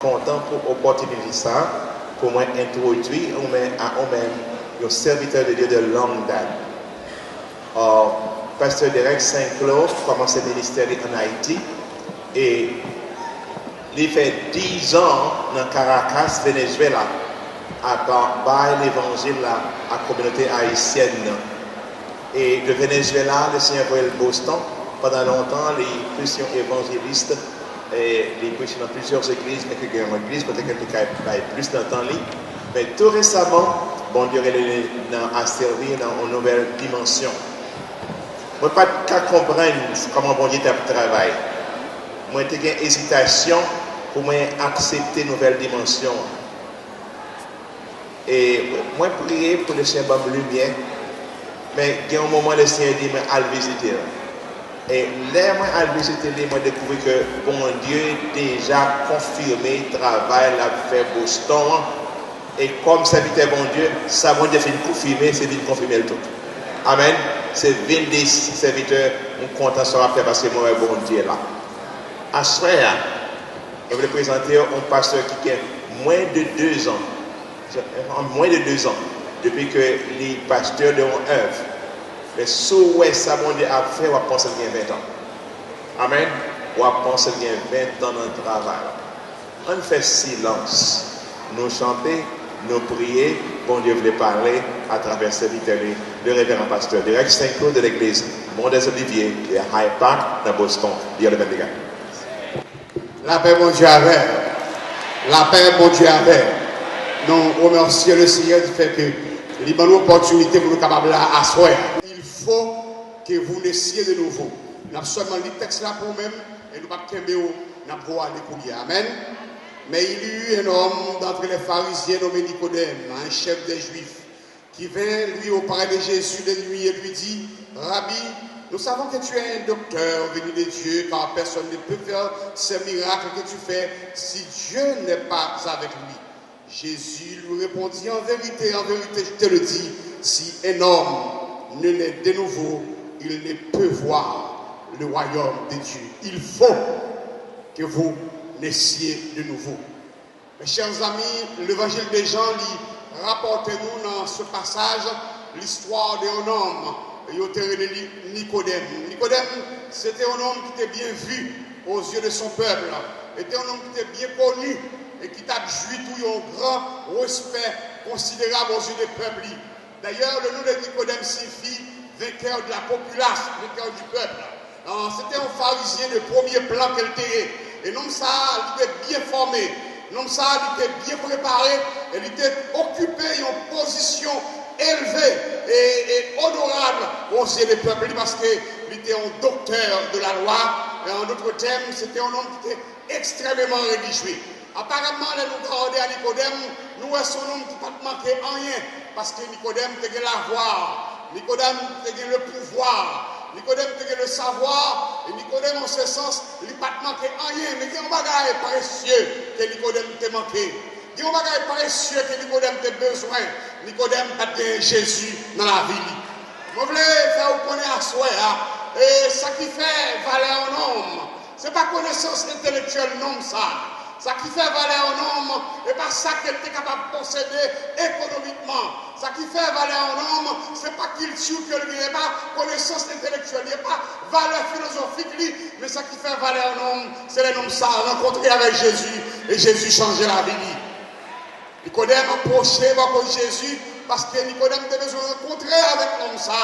Content pour l'opportunité ça, pour moi introduire à eux-mêmes le serviteur de Dieu de longue date. Pasteur Derek Saint-Claude commence le ministère en Haïti et il fait 10 ans dans Caracas, Venezuela, à bâtir l'évangile à la communauté haïtienne. Et de Venezuela, le Seigneur voyait le Boston. Pendant longtemps, les Christians évangélistes et les prêchent dans plusieurs églises, mais qu'il y a une église, peut-être quelqu'un qui a plus de temps libre. Mais tout récemment, bon Dieu a servi dans une nouvelle dimension. Je ne peux pas comprendre comment bon Dieu travaille. Moi, j'ai une hésitation pour accepter une nouvelle dimension. Et moi, prier pour le Seigneur me lumière, mais il y a un moment, le Seigneur dit, mais allez visiter. Et là, moi, à visiter, moi, découvert que bon Dieu déjà confirmé le travail l'a fait Boston. Et comme serviteur bon Dieu, ça bon Dieu fait confirmer, c'est vite confirmer le tout. Amen. C'est 20 des serviteurs, on content sera fait parce que moi, bon Dieu là. À ce moment-là, je vais présenter un pasteur qui a moins de 2 ans. Moins de 2 ans, depuis que les pasteurs de mon œuvre. Mais si vous avez ça, bon Dieu a fait, vous pensez qu'il y a 20 ans. Amen. Vous pensez qu'il y a 20 ans dans le travail. On fait silence. Nous chanter, nous prier. Bon Dieu voulait parler à travers cette vidéo. Le révérend pasteur Derek Saint-Claude de l'église Mont des Oliviers et à Hyde Park dans Boston. Dieu le bénisse. La paix, mon Dieu, avec. La paix, mon Dieu, avec. Nous remercions le Seigneur du fait que il y a une opportunité pour nous capables d'asseoir. Il faut que vous naissiez de nouveau. Nous avons seulement lu le texte là pour nous-mêmes et nous ne pouvons pas nous aller pour lui. Amen. Mais il y a eu un homme d'entre les pharisiens nommé Nicodème, un chef des Juifs, qui vint lui auprès de Jésus de nuit et lui dit, Rabbi, nous savons que tu es un docteur venu de Dieu, car personne ne peut faire ces miracles que tu fais si Dieu n'est pas avec lui. Jésus lui répondit, en vérité, je te le dis, si un homme ne naît de nouveau, il ne peut voir le royaume de Dieu. Il faut que vous naissiez de nouveau. Mes chers amis, l'évangile de Jean lit, rapportez-nous dans ce passage l'histoire d'un homme, Nicodème. Nicodème, c'était un homme qui était bien vu aux yeux de son peuple, était un homme qui était bien connu, et qui t'a joui tout un grand respect considérable aux yeux des peuples. D'ailleurs, le nom de Nicodème signifie vainqueur de la populace, vainqueur du peuple. C'était un pharisien de premier plan qu'elle était. Et l'homme ça, il était bien formé. L'homme ça, il était bien préparé. Et il était occupé une position élevée et honorable aux yeux des peuples parce qu'il était un docteur de la loi. Et en d'autres termes, c'était un homme qui était extrêmement religieux. Apparemment, nous regardons à Nicodème, nous avons son homme qui ne peut pas manquer rien, parce que Nicodème a la voix, Nicodème a le pouvoir, Nicodème a le savoir, et Nicodème, en ce sens, il ne peut pas manquer rien, mais il y a un bagage précieux que Nicodème a manqué. Il y a un bagage précieux que Nicodème a besoin. Nicodème a besoin de Jésus dans la vie. Je voulais faire vous connaître à soi, et ça qui fait valeur un homme, ce n'est pas connaissance intellectuelle, non, ça. Ça qui fait valeur un homme, et pas ça qu'elle est capable de posséder économiquement. Ça qui fait valeur un homme, ce n'est pas culture qu'il n'y a pas, connaissance intellectuelle, il n'y a pas valeur philosophique, mais ça qui fait valeur un homme, c'est l'homme ça, rencontré avec Jésus, et Jésus changeait la vie. Nicodème approchait de Jésus, parce que Nicodème a besoin de rencontrer avec l'homme ça.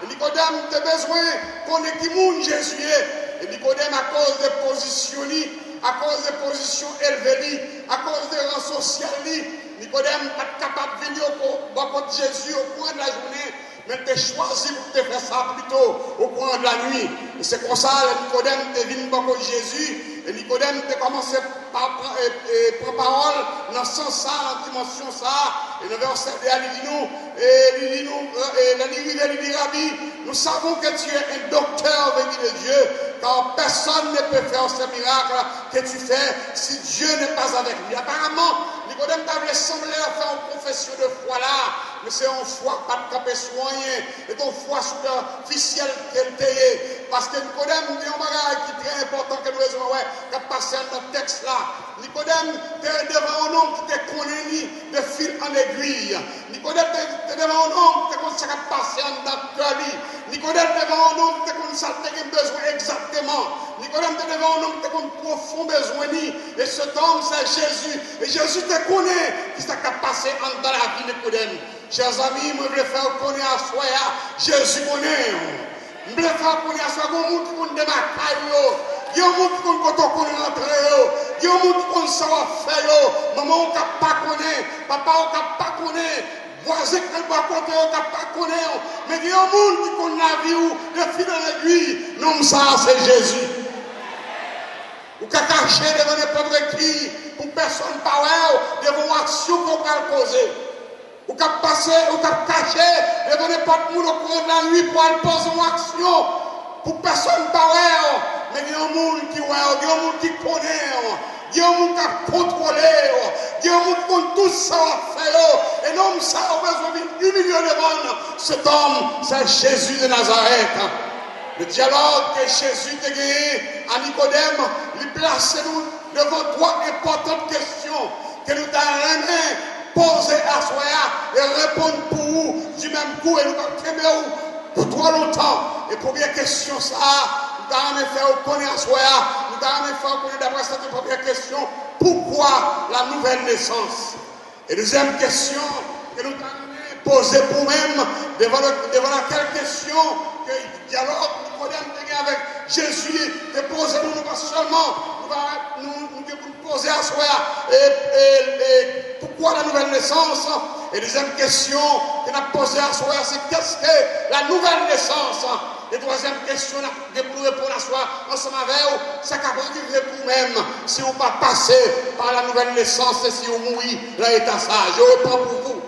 Et Nicodème a besoin de connaître qui monde Jésus est. Et Nicodème, à cause de position, à cause des positions élevées, à cause des rangs sociaux, Nicodème n'est pas capable de venir au bord de Jésus au coin de la journée, mais tu as choisi pour te faire ça plutôt au coin de la nuit. Et c'est comme ça que Nicodème est venu au bord de Jésus, et Nicodème a commencé par prendre parole dans ce sens, dans la dimension ça, et le verset il dit, Rabbi, nous savons que tu es un docteur venu de Dieu, car personne ne peut faire ce miracle que tu fais si Dieu n'est pas avec lui. Apparemment, Nicodème t'avait semblé faire une profession de foi là, mais c'est une foi pas de capé soigné, et ton foi superficielle qu'elle t'est. Parce que Nicodème, il y a un bagage qui est très important que nous avons qui passé dans le texte là. Nicodème, tu es devant un homme qui te connaît de fil en aiguille. Nicodème, tu es devant un homme qui te connaît passé dans le cœur. Nicodème, tu es devant un homme qui te connaît ça, tu as besoin exactement. Nicodème, tu es devant un homme qui te connaît profond besoin. Et cet homme, c'est Jésus. Et Jésus te connaît qui s'est passé dans la vie de Nicodème. Chers amis, je veux faire connaître à soi, Jésus connaît. Je veux faire connaître à soi, il y a un monde qui connaît ma caille. Il y a un monde qui connaît l'entrée. Il y a un monde qui connaît savoir faire. Maman, on ne peut pas connaître. Papa, on ne peut pas connaître. Voisin, on ne peut pas connaître. Mais il y a un monde qui connaît la vie, le fil dans l'aiguille. Non, ça, c'est Jésus. Ou qu'à cacher devant n'importe qui, pour personne pas devant une action qu'on va poser. Ou qu'à passer, ou qu'à cacher devant n'importe qui au cours de la nuit pour aller poser une action. Pour personne pas mais il y a un monde qui il y a un monde qui connaît, il y a un monde qui a contrôlé, il y a un monde qui connaît tout ça à faire. Et non, ça a besoin d'humilier devant cet homme, c'est Jésus de Nazareth. Le dialogue que Jésus a gagné à Nicodème, il place nous devant trois importantes questions que nous avons posées à soi et répondre pour vous du même coup et nous avons pour trop longtemps. Et première question, ça, nous avons fait connaître à soi, nous avons fait connaître d'après cette première question, pourquoi la nouvelle naissance? Et deuxième question que nous avons posée pour nous-mêmes, devant laquelle question que le dialogue avec Jésus est posé nous pas seulement nous poser à soi et pourquoi la nouvelle naissance. Et deuxième question qu'on a posée à soi, c'est qu'est-ce que la nouvelle naissance? Et troisième question pour répondre à soi ensemble avec vous, c'est qu'à vivre pour vous-même si vous ne pas passé par la nouvelle naissance et si vous mourrez dans l'état sage. Je réponds pour vous.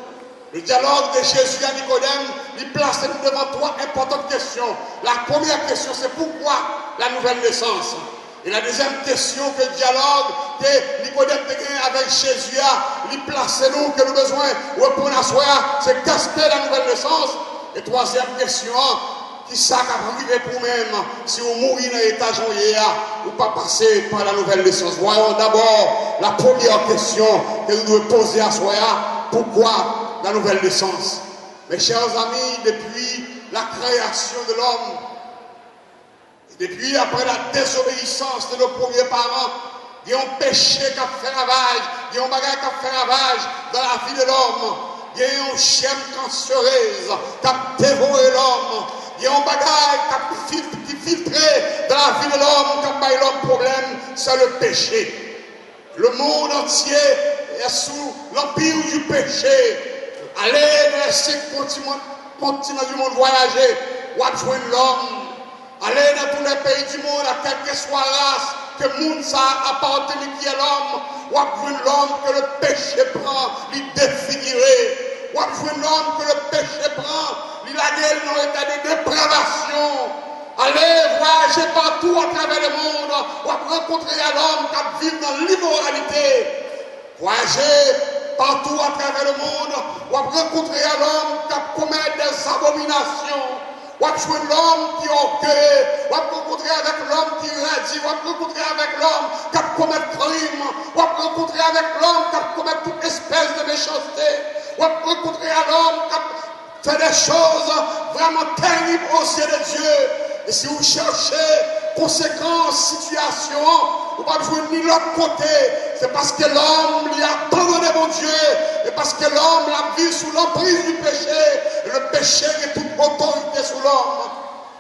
Le dialogue de Jésus à Nicodème, il place nous devant trois importantes questions. La première question, c'est pourquoi la nouvelle naissance? Et la deuxième question que le dialogue de Nicodème avec Jésus il place nous que nous avons besoin de répondre à soi, c'est qu'est-ce que la nouvelle naissance? Et troisième question, qui ça va arriver pour nous-mêmes si on mourit dans l'état joyeux ou pas passer par la nouvelle naissance? Voyons d'abord la première question que nous devons poser à soi, pourquoi la nouvelle naissance? Mes chers amis, depuis la création de l'homme, depuis après la désobéissance de nos premiers parents, il y a un péché qui a fait ravage, il y a un bagage qui a fait ravage dans la vie de l'homme, il y a une chaîne cancéreuse qui a dévoré l'homme, il y a un bagage qui filtré dans la vie de l'homme, qui a fait l'homme problème, c'est le péché. Le monde entier est sous l'empire du péché. Allez dans les 5 continents du monde voyager, ou joindre l'homme. Allez dans tous les pays du monde, à quelle que soit la race, que le monde appartient qui est l'homme, ou joindre l'homme que le péché prend, il défiguré. Ou joindre l'homme que le péché prend, il a dans l'état de dépravation. Allez voyager partout à travers le monde, ou rencontrer l'homme qui vit dans l'immoralité. Voyager partout à travers le monde, ou rencontrer l'homme qui commet des abominations, ou jouer l'homme qui est orgueilleux, ou rencontrer avec l'homme qui radie, ou rencontrer avec l'homme qui commet crime, ou rencontrer avec l'homme qui commet toute espèce de méchanceté, ou rencontrer l'homme qui fait des choses vraiment terribles aux yeux de Dieu. Et si vous cherchez conséquences, situations, vous ne pouvez pas jouer ni l'autre côté. C'est parce que l'homme lui a abandonné mon Dieu. Et parce que l'homme l'a vu sous l'emprise du péché. Et le péché est toute autorité sous l'homme.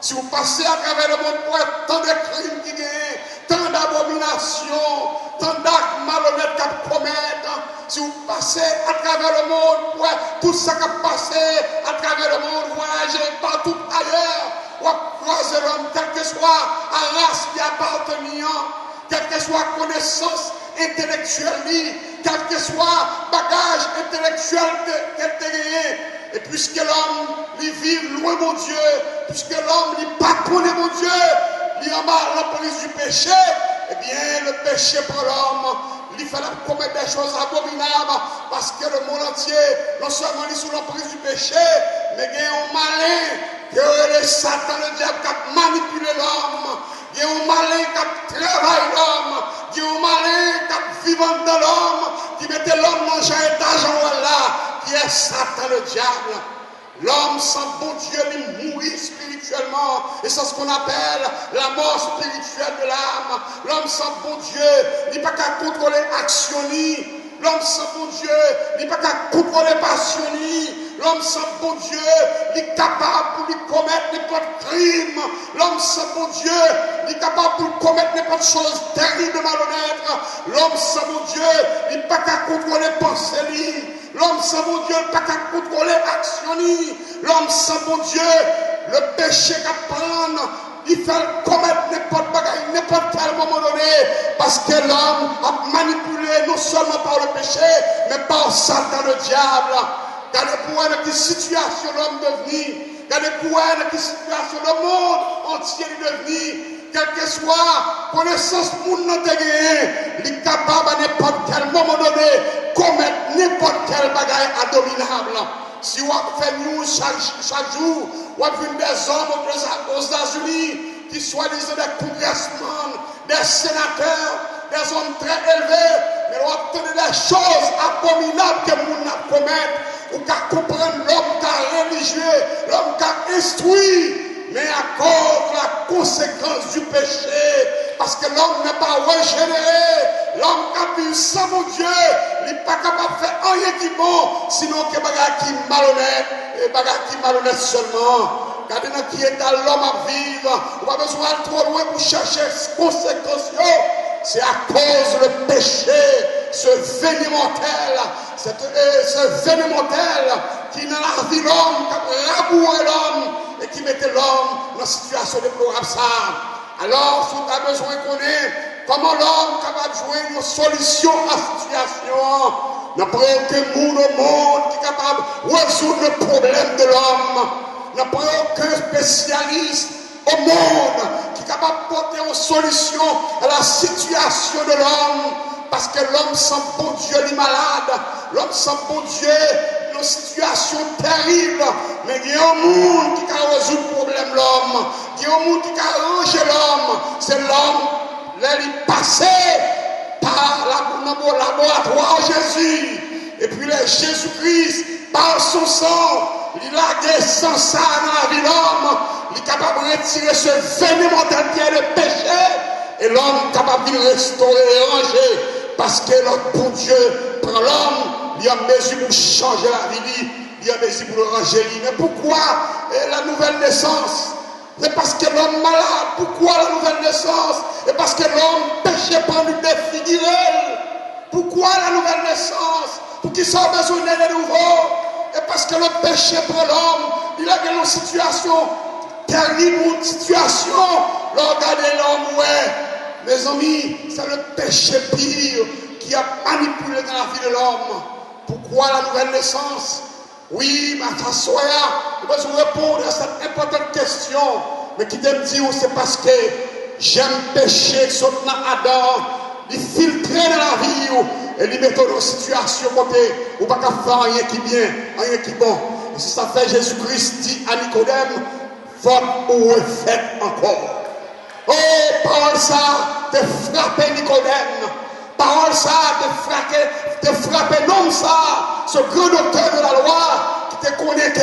Si vous passez à travers le monde pour tant de crimes qui gagnent, tant d'abominations, tant d'actes malhonnêtes qu'à commettre, si vous passez à travers le monde pour tout ça qui a passé à travers le monde, voyager partout ailleurs, ou croiser l'homme, quelle que soit la race qui appartient, quelle que soit la connaissance intellectuelle, quel que soit le bagage intellectuel qu'elle a gagné. Et puisque l'homme il vit loin de mon Dieu, puisque l'homme il pas connaît mon Dieu, il en bas l'emprise du péché, eh bien le péché pour l'homme, il fallait commettre des choses abominables parce que le monde entier, non seulement il est sous l'emprise du péché, mais il y a un malin que le Satan, le diable, qui a manipulé l'homme. Il y a un malin qui travaille l'homme. Il y a un malin qui vit dans l'homme, qui mettait l'homme dans un d'argent là, qui est Satan, le diable. L'homme sans bon Dieu, il mourit spirituellement. Et c'est ce qu'on appelle la mort spirituelle de l'âme. L'homme sans bon Dieu, il n'est pas qu'à contrôler l'action. L'homme sans bon Dieu, il n'est pas qu'à contrôler passion. L'homme sans bon Dieu, il est capable de commettre n'importe crime. L'homme sans bon Dieu, il est capable de commettre n'importe chose terrible de malhonnête. L'homme sans bon Dieu, il n'est pas qu'à contrôler pensée. L'homme sans bon Dieu, pas qu'à contrôler l'action. L'homme sans bon Dieu, le péché qu'à prendre, il fait commettre n'importe bagaille, n'importe quel moment donné, parce que l'homme a manipulé non seulement par le péché, mais par Satan le diable. Regardez pour elle quelle situation l'homme devenu. Regardez pour elle quelle situation le monde entier est devenu. Quelle que soit connaissance pour nous de gagner, il est capable à n'importe quel moment donné commettre n'importe quel bagaille abominable. Si on fait news chaque jour, on a vu des hommes aux États-Unis qui soi-disant des congressmen, des sénateurs, des hommes très élevés, mais on obtenir des choses abominables que nous ne commettre, ou qu'à comprendre l'homme qui a religieux, l'homme qui a instruit. Mais à cause de la conséquence du péché, parce que l'homme n'est pas régénéré, l'homme qui a vu sans mon Dieu, il n'est pas capable de faire rien qui est bon, sinon que bagarre qui est malhonnête, et bagarre qui est malhonnête seulement. Regardez dans qui est à l'homme à vivre, on n'a pas besoin de trop loin pour chercher conséquences. C'est à cause du péché, ce véné mortel, ce véné mortel qui dans la vie l'homme, qui a labouré l'homme et qui mettait l'homme dans une situation déplorable. Alors, si on a besoin de connaître comment l'homme est capable de jouer une solution à la situation, n'a pas aucun monde au monde qui est capable de résoudre le problème de l'homme, n'a pas aucun spécialiste au monde qui est capable de porter une solution à la situation de l'homme, parce que l'homme sans bon Dieu est malade, l'homme sans bon Dieu est dans une situation terrible, mais il y a un monde qui a résolu le problème de l'homme, il y a un monde qui a arrangé l'homme, c'est l'homme, il est passé par le laboratoire Jésus, et puis Jésus-Christ, par son sang, il a des sans ça dans la vie de l'homme, il est capable de retirer ce véné mortel qui est le péché, et l'homme est capable de restaurer et ranger, parce que notre bon Dieu prend l'homme, il a mesure pour changer la vie, il a mesure pour le ranger. Mais pourquoi la nouvelle naissance? C'est parce que l'homme est malade. Pourquoi la nouvelle naissance? C'est parce que l'homme péché prend du défiguré. Pourquoi la nouvelle naissance? Pour qu'il soit besoin de nouveau. Et parce que le péché prend l'homme, il a une situation terrible, une situation. Regardez l'homme, ouais. Mes amis, c'est le péché pire qui a manipulé dans la vie de l'homme. Pourquoi la nouvelle naissance? Oui, ma Soya, je vais répondre à cette importante question. Mais qui me dit, c'est parce que j'aime pécher, sauf dans Adam, il filtrer dans la vie, et il met dans une situation côté, où pas faire rien qui bien, rien qui bon. Et si ça fait Jésus-Christ dit à Nicodème, votre ou est fait encore. Oh, parole ça, te frapper Nicodème. Parole ça, te frapper non ça, ce grand docteur de la loi qui te connecté,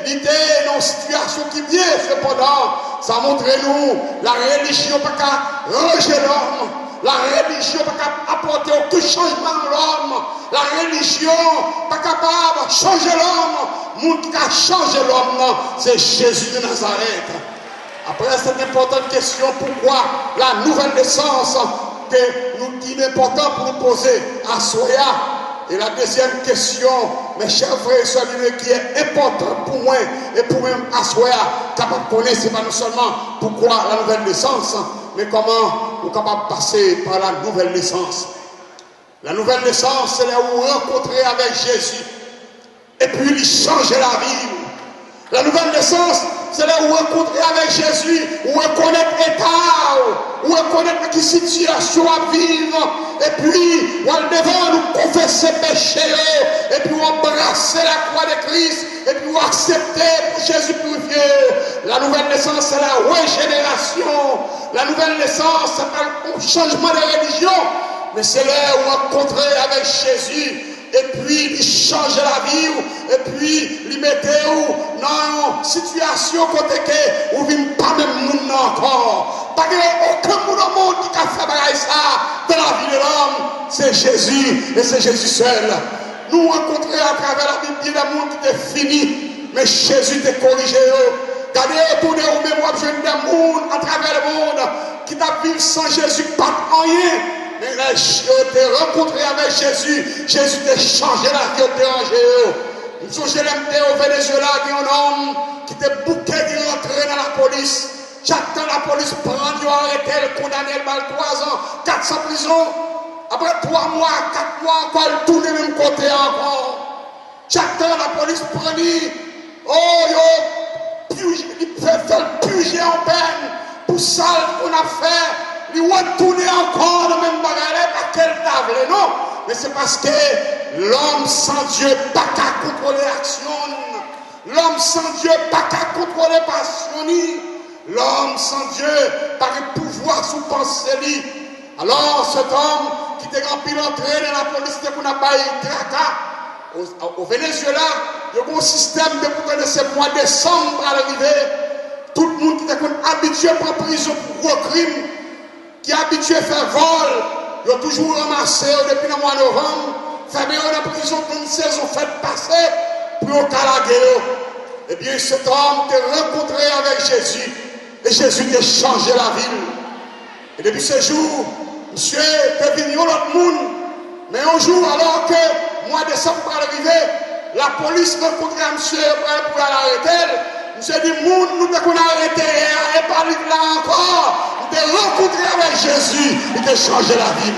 l'idée dans une situation qui vient cependant. Ça montre nous, la religion n'a pas qu'à ranger l'homme. La religion n'a pas qu'à apporter aucun changement dans l'homme. La religion n'est pas capable de changer l'homme. Le monde qui a changé l'homme, c'est Jésus de Nazareth. Après cette importante question, pourquoi la nouvelle naissance que nous qui est important pour nous poser à Soya? Et la deuxième question, mes chers frères et sœurs, qui est important pour moi et pour moi à Soya, capable de connaître, c'est pas non seulement pourquoi la nouvelle naissance, mais comment nous sommes capables de passer par la nouvelle naissance. La nouvelle naissance, c'est là où on rencontrer avec Jésus et puis lui changer la vie. La nouvelle naissance, c'est là où rencontrer avec Jésus, où reconnaître l'état, où reconnaître quelle situation à vivre, et puis on devant nous confesser péché, et puis on embrasser la croix de Christ, et puis on accepter pour Jésus purifié. La nouvelle naissance, c'est la régénération. La nouvelle naissance, c'est pas le changement de religion, mais c'est là où on rencontrer avec Jésus. Et puis, il change la vie, et puis, il mette dans une situation côté que, où il n'y a pas même monde encore. Pas aucun monde au monde qui a fait ça dans la vie de l'homme. C'est Jésus, et c'est Jésus seul. Nous rencontrons à travers la Bible, il y a des monde qui est fini, mais Jésus t'a corrigé. Regardez, retournez au mémoire, je des monde à travers le monde qui t'a vécu sans Jésus, pas rien. Mais tu rencontré avec Jésus, Jésus t'a changé la vie, t'a rangé. Nous sommes au Venezuela, il y a un homme qui t'a bouqué, qui est rentré dans la police. Chaque temps la police prend, il a arrêté, il condamné, il mal 3 ans, 400 prison. Après 3 mois, 4 mois, encore, il tourne le même côté encore. Chaque temps la police prend, il fait puger en peine pour ça qu'on a fait. Il retourne encore dans le même bagarre, pas quelle table, non. Mais c'est parce que l'homme sans Dieu pas qu'à contrôler l'action. L'homme sans Dieu pas qu'à contrôler passion. L'homme sans Dieu pas de pouvoir sous penser. Alors cet homme qui était rempli d'entrée dans la police qu'on a pas tracas au Venezuela, il y a un système de pour ce mois de décembre à l'arrivée. Tout le monde qui était habitué à prendre prison pour gros crimes, qui est habitué à faire vol, ils ont toujours ramassé depuis le mois de novembre, fermé en prison pour une saison faite passer, pour au calaguer. Eh bien, cet homme t'a rencontré avec Jésus, et Jésus t'a changé la ville. Et depuis ce jour, monsieur est venu l'autre monde, mais un jour, alors que mois de décembre va arriver, la police rencontrait un monsieur pour l'arrêter. Monsieur dit, nous devons arrêter et pas là encore. Nous devons rencontrer avec Jésus et de changer la vie.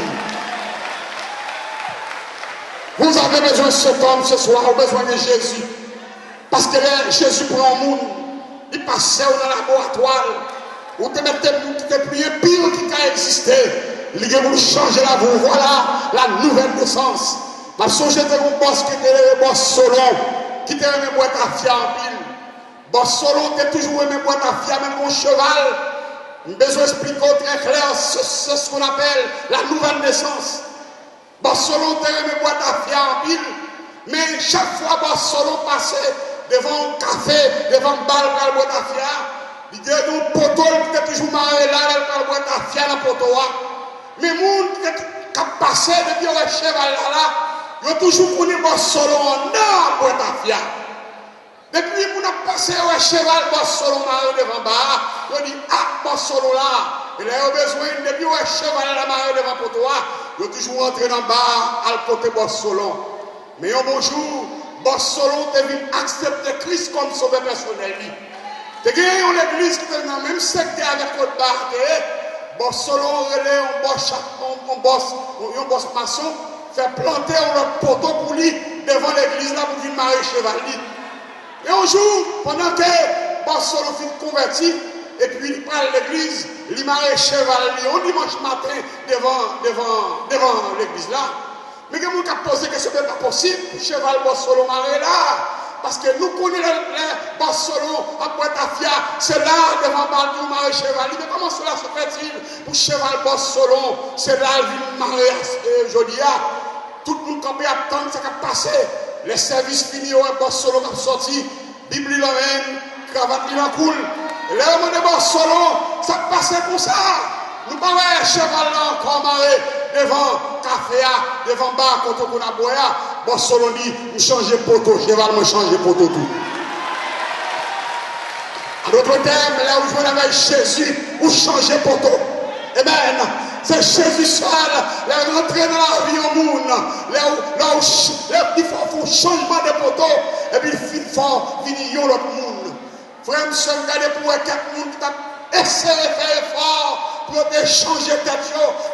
Vous avez besoin de cet homme ce soir, vous avez besoin de Jésus. Parce que là, Jésus prend un monde, il passe dans le laboratoire, où te mettez le plus pire qui a existé. Il va vous changer la vie. Voilà la nouvelle naissance. Ma songe était un boss qui était le boss Solon, qui était un boîte à fier en pile. Boss Solon était toujours un boîte à fier, même mon cheval. J'ai besoin d'expliquer très clair, c'est ce qu'on appelle la nouvelle naissance. Boss Solon était un boîte à fier en pile, mais chaque fois Boss Solon passait devant un café, devant un bar pour le boîte à fier, il y a un poteau qui était toujours marré là, pour le boîte à fier dans le poteau. Mais les gens qui ont passé depuis le cheval là, ils ont toujours connu Boss Solon dans le boîte à fier. Depuis qu'on a passé au cheval, Boss Solon marré devant le bar, ils ont dit, ah, Boss Solon là, il a besoin, depuis le cheval là marré devant le poteau, ils ont toujours rentré dans le bar à côté de Boss Solon. Mais un bon jour, Boss Solon est venu accepter Christ comme sauveur personnel. Il y a une église qui est dans le même secteur avec votre bar. Boss Solon relève un boss maçon, fait planter un poteau pour lui devant l'église là pour venir marier chevalier. Et un jour, pendant que Boss Solon finit converti, et puis il parle de l'église, il marie chevalier un dimanche matin devant l'église là. Mais il y a des gens qui ont posé que ce n'est pas possible pour le cheval Boss Solon marié là. Parce que nous connaissons les Boss Solon à Pointe-à-Fia, c'est là devant Baltou marié chevalier. Mais comment cela se fait-il pour le cheval Boss Solon? C'est là il marié aujourd'hui. Tout le monde campé attend ce qui a passé. Les services finis, Boss Solon a sorti, Bible l'emmène, cravate il en coule. Et là, on de Boss Solon, ça passait pour ça. Nous ne pouvons pas cheval là encore marié devant café, devant bar, quand on a boya. Boss Solon dit, vous changez poteau, cheval, moi changer poteau tout. En d'autres termes, là où je vais avec Jésus, vous changez poteau. Amen. C'est Jésus seul, là rentrer dans la vie au monde, là où il faut un changement de poteau, et puis il faut venir l'autre monde. Frère, nous sommes regardés pour quelques monde qui t'a essayé de faire effort pour changer de tête,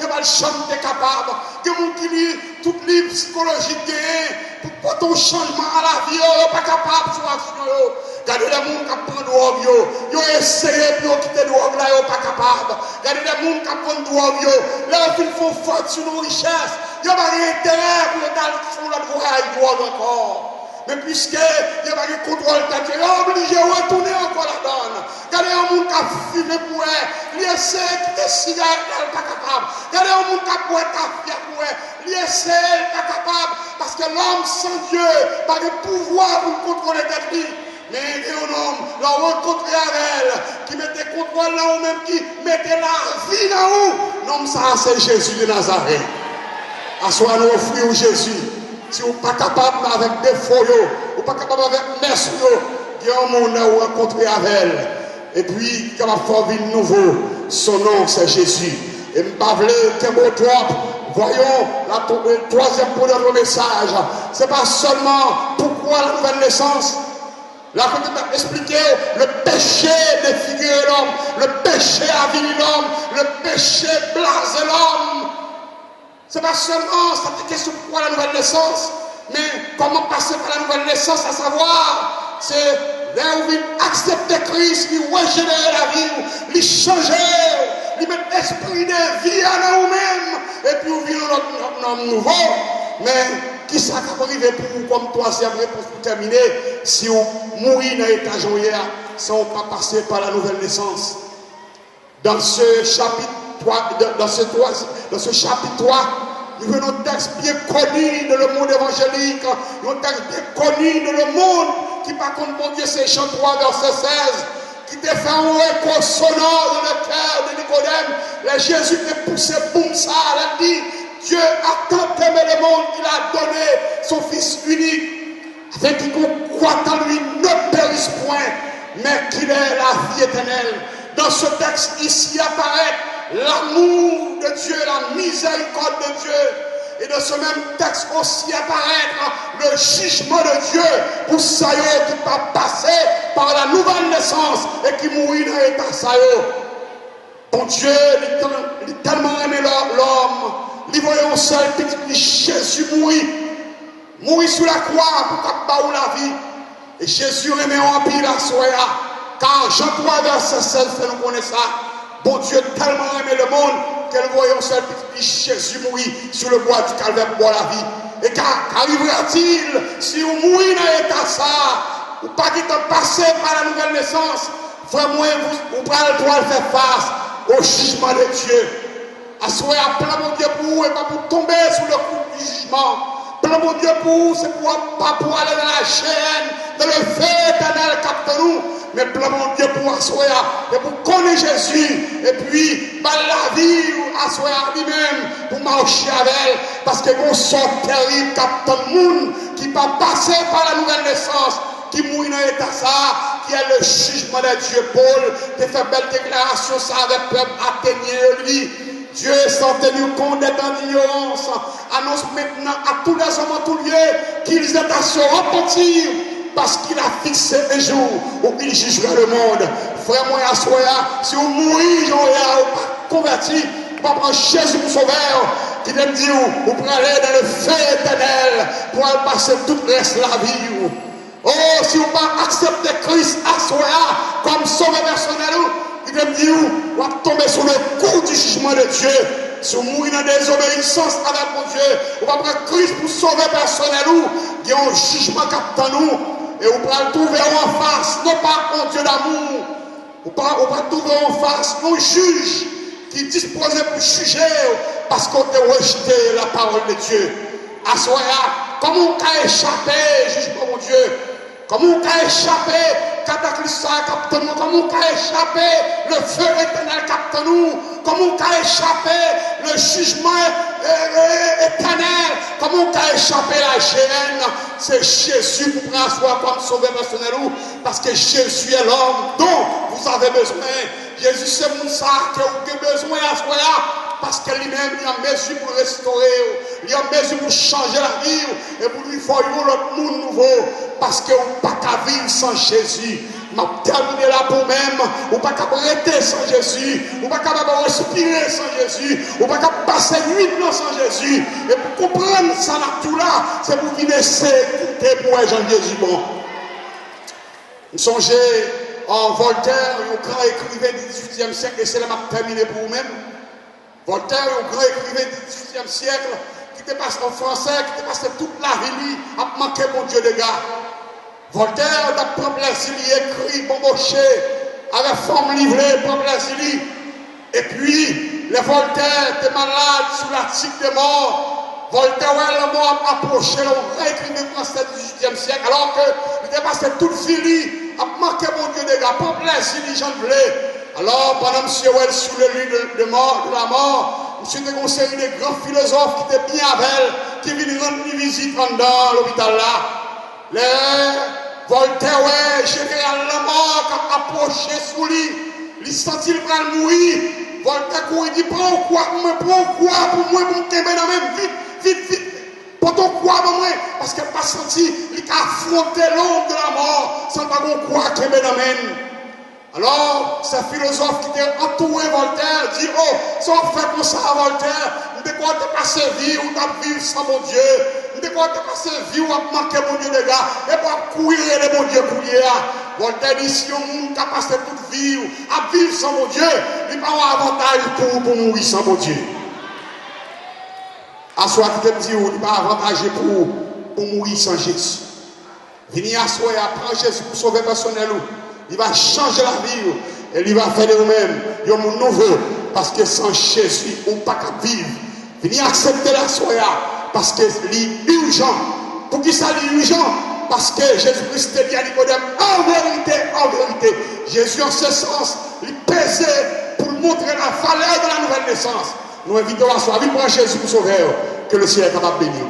il n'y a pas de chance d'être capable. Il y a des gens qui lisent toute livre psychologique pour porter un changement à la vie, ils ne sont pas capables de faire action. Regardez les gens qui prennent drogue, ils ont essayé pour quitter drogue là, ils sont pas capables. Regardez les gens qui prennent drogue, là ils font fortune ou richesse, ils n'ont pas intérêt pour faire la voie drogue encore. Mais puisque il n'y a pas de contrôle, il est obligé de retourner encore la donne. Regardez un monde qui a fumé pour elle, il essaie de quitter cigarette, il n'est pas capable. Regardez un monde qui a boit café pour elle, il essaie, il n'est pas capable. Parce que l'homme sans Dieu n'a pas de pouvoir pour contrôler tête lui. Mais il y a un homme, l'a rencontré avec elle, qui mettait contrôle là ou même qui mettait la vie là où. L'homme ça c'est Jésus de Nazareth. Assois nous offrir Jésus. Si vous n'êtes pas capable avec des foyaux, ou pas capable avec messieurs, il y a un monde où rencontrer avec elle. Et puis, quand on va faire nouveau, son nom c'est Jésus. Et je ne pas que trop. Voyons le troisième point de notre message. Ce n'est pas seulement pourquoi la nouvelle naissance. Là, quand on a expliqué le péché défigure l'homme, le péché avilit l'homme, le péché blase l'homme. Ce n'est pas seulement cette question pourquoi la nouvelle naissance, mais comment passer par la nouvelle naissance, à savoir, c'est là où il accepte Christ, il régénère la vie, il change, il met l'esprit de vie à nous-mêmes, et puis il vit un homme nouveau. Mais qui ça va arriver pour vous comme troisième réponse pour terminer, si vous mourrez dans l'état joyeux, si on ne pas passer par la nouvelle naissance. Dans ce chapitre, dans ce chapitre 3, nous avons un texte bien connu dans le monde évangélique, un texte bien connu dans le monde qui, par contre, mon Dieu, c'est Jean 3, verset 16, qui te fait un écho sonore dans le cœur de Nicodème. Là, Jésus te poussé, boum, ça, elle a dit, Dieu a tant aimé le monde qu'il a donné son Fils unique, afin qu'il croit en lui ne périsse point, mais qu'il ait la vie éternelle. Dans ce texte, ici apparaît l'amour de Dieu, la miséricorde de Dieu. Et dans ce même texte aussi apparaît le jugement de Dieu pour ça qui va passer par la nouvelle naissance et qui mourit dans l'état ça. Bon Dieu, il a tellement aimé l'homme. Il voyait un seul petit Jésus mourir sur la croix pour qu'il la vie. Et Jésus aimait en pile la soya. Car Jean 3, verset 16, nous connaissons ça. Bon Dieu tellement aimé le monde qu'elle voyait un seul petit Jésus mourir sur le bois du calvaire pour la vie. Et qu'arrivera-t-il si vous mourrez dans l'état ça, ou pas qu'il t'en passé par la nouvelle naissance, vraiment vous prenez le droit de faire face au jugement de Dieu. Assoyez à plein mon Dieu pour vous et pas pour tomber sous le coup du jugement. Plein mon Dieu pour vous, c'est pas pour aller dans la chaîne, dans le feu éternel capte nous. Mais plein mon Dieu pour assoyer et pour connaître Jésus et puis la vie assoyer lui-même pour marcher avec elle parce que mon sort terrible capte le monde qui va passer par la nouvelle naissance qui mouille dans l'état ça qui est le jugement de Dieu. Paul qui fait belle déclaration ça avec le peuple atteigné lui. Dieu sans tenir compte d'être en ignorance annonce maintenant à tous les hommes en tout lieu qu'ils aient à se repentir parce qu'il a fixé un jour où il jugera le monde. Frère, moi, à soya, si vous mourrez, ou pas converti, pas prendre Jésus pour sauveur, qui vient dire, vous pouvez aller dans le feu éternel pour aller passer tout le reste de la vie. Oh, si vous pas accepter Christ à soya comme sauveur personnel, qui vient dire, vous allez tomber sur le coup du jugement de Dieu. Si vous mourrez dans des obéissances avec mon Dieu, vous allez prendre Christ pour sauver personnel, il y a un jugement captant nous. Et vous pouvez trouver en face, non pas un Dieu d'amour, vous pouvez trouver en face un juge qui est disposé pour juger parce qu'on a rejeté la parole de Dieu. Assoya, comment on a échappé, jugement mon Dieu? Comment on a échappé, cataclysme capte nous? Comment on a échappé, le feu éternel capte nous? Comment on a échappé, le jugement éternel? Comment on a échappé la géhenne? C'est Jésus qui prend soi comme sauveur personnel. Parce que Jésus est l'homme dont vous avez besoin. Jésus c'est mon ça que vous avez besoin à soi. Parce que lui-même, il a mesure pour restaurer, il a mesure pour changer la vie, et pour lui faire l'autre monde nouveau. Parce que vous n'avez pas qu'à vivre sans Jésus. Je vais terminer là pour même. Vous n'avez pas qu'à arrêter sans Jésus. Vous n'avez pas qu'à respirer sans Jésus. Vous n'avez pas qu'à passer 8 ans sans Jésus. Et pour comprendre ça, tout là, c'est pour venir s'écouter pour Jean Jésus bon. Vous songez en Voltaire, un grand écrivain du XVIIIe siècle, et c'est là que je terminé pour vous-même. Voltaire, un grand écrivain du XVIIIe siècle, qui était passé en français, qui était passé toute la vie, lui, a manqué mon Dieu de gars. Voltaire, d'après plaisir, il écrit, bomboché, avec forme livrée, pour plaisir. Et puis, les Voltaire étaient malades sous la tique de mort. Voltaire, le mot a approché, le réécrivain français du XVIIIe siècle, alors qu'il était passé toute vie, a manqué mon Dieu de gars, pour plaisir, les gens voulaient. Alors, pendant M. Well, sous le lit de la mort, M. te conseillé des grands philosophes qui étaient bien avec elle, qui viennent rendre une visite dans l'hôpital là. Les Voltaire, ouais, généralement, quand approché sous lui, il sentit le bras mourir. Voltaire, il dit, pourquoi, pour moi, pour me tomber dans même vite. Pourquoi, moi, parce qu'elle n'a pas senti, il a affronté l'ombre de la mort, sans pas qu'on croit qu'il est dans même. Alors, ces philosophes qui étaient entourés Voltaire disent, oh, si on fait comme ça à Voltaire, nous devons passer vie ou nous vivre sans mon Dieu. Nous devons passer vie ou nous manquer mon Dieu de gars. Et pour courir les mon Dieu courir. Voltaire dit, si on a passé toute vie ou à vivre sans mon Dieu, il n'y a pas d'avantage pour mourir sans mon Dieu. À soi qui te dit, il n'y a pas d'avantage pour mourir sans Jésus. Venez à soi et apprendre Jésus pour sauver personnel. Il va changer la vie et il va faire de nous-mêmes un monde nouveau parce que sans Jésus, on ne peut pas vivre. Venez accepter la soya parce que c'est urgent. Pour qui ça est urgent? Parce que Jésus-Christ dit à Nicodème, en vérité, Jésus en ce sens, il pesait pour montrer la valeur de la nouvelle naissance. Nous invitons à soi, vite pour Jésus pour sauver, que le ciel est capable de bénir.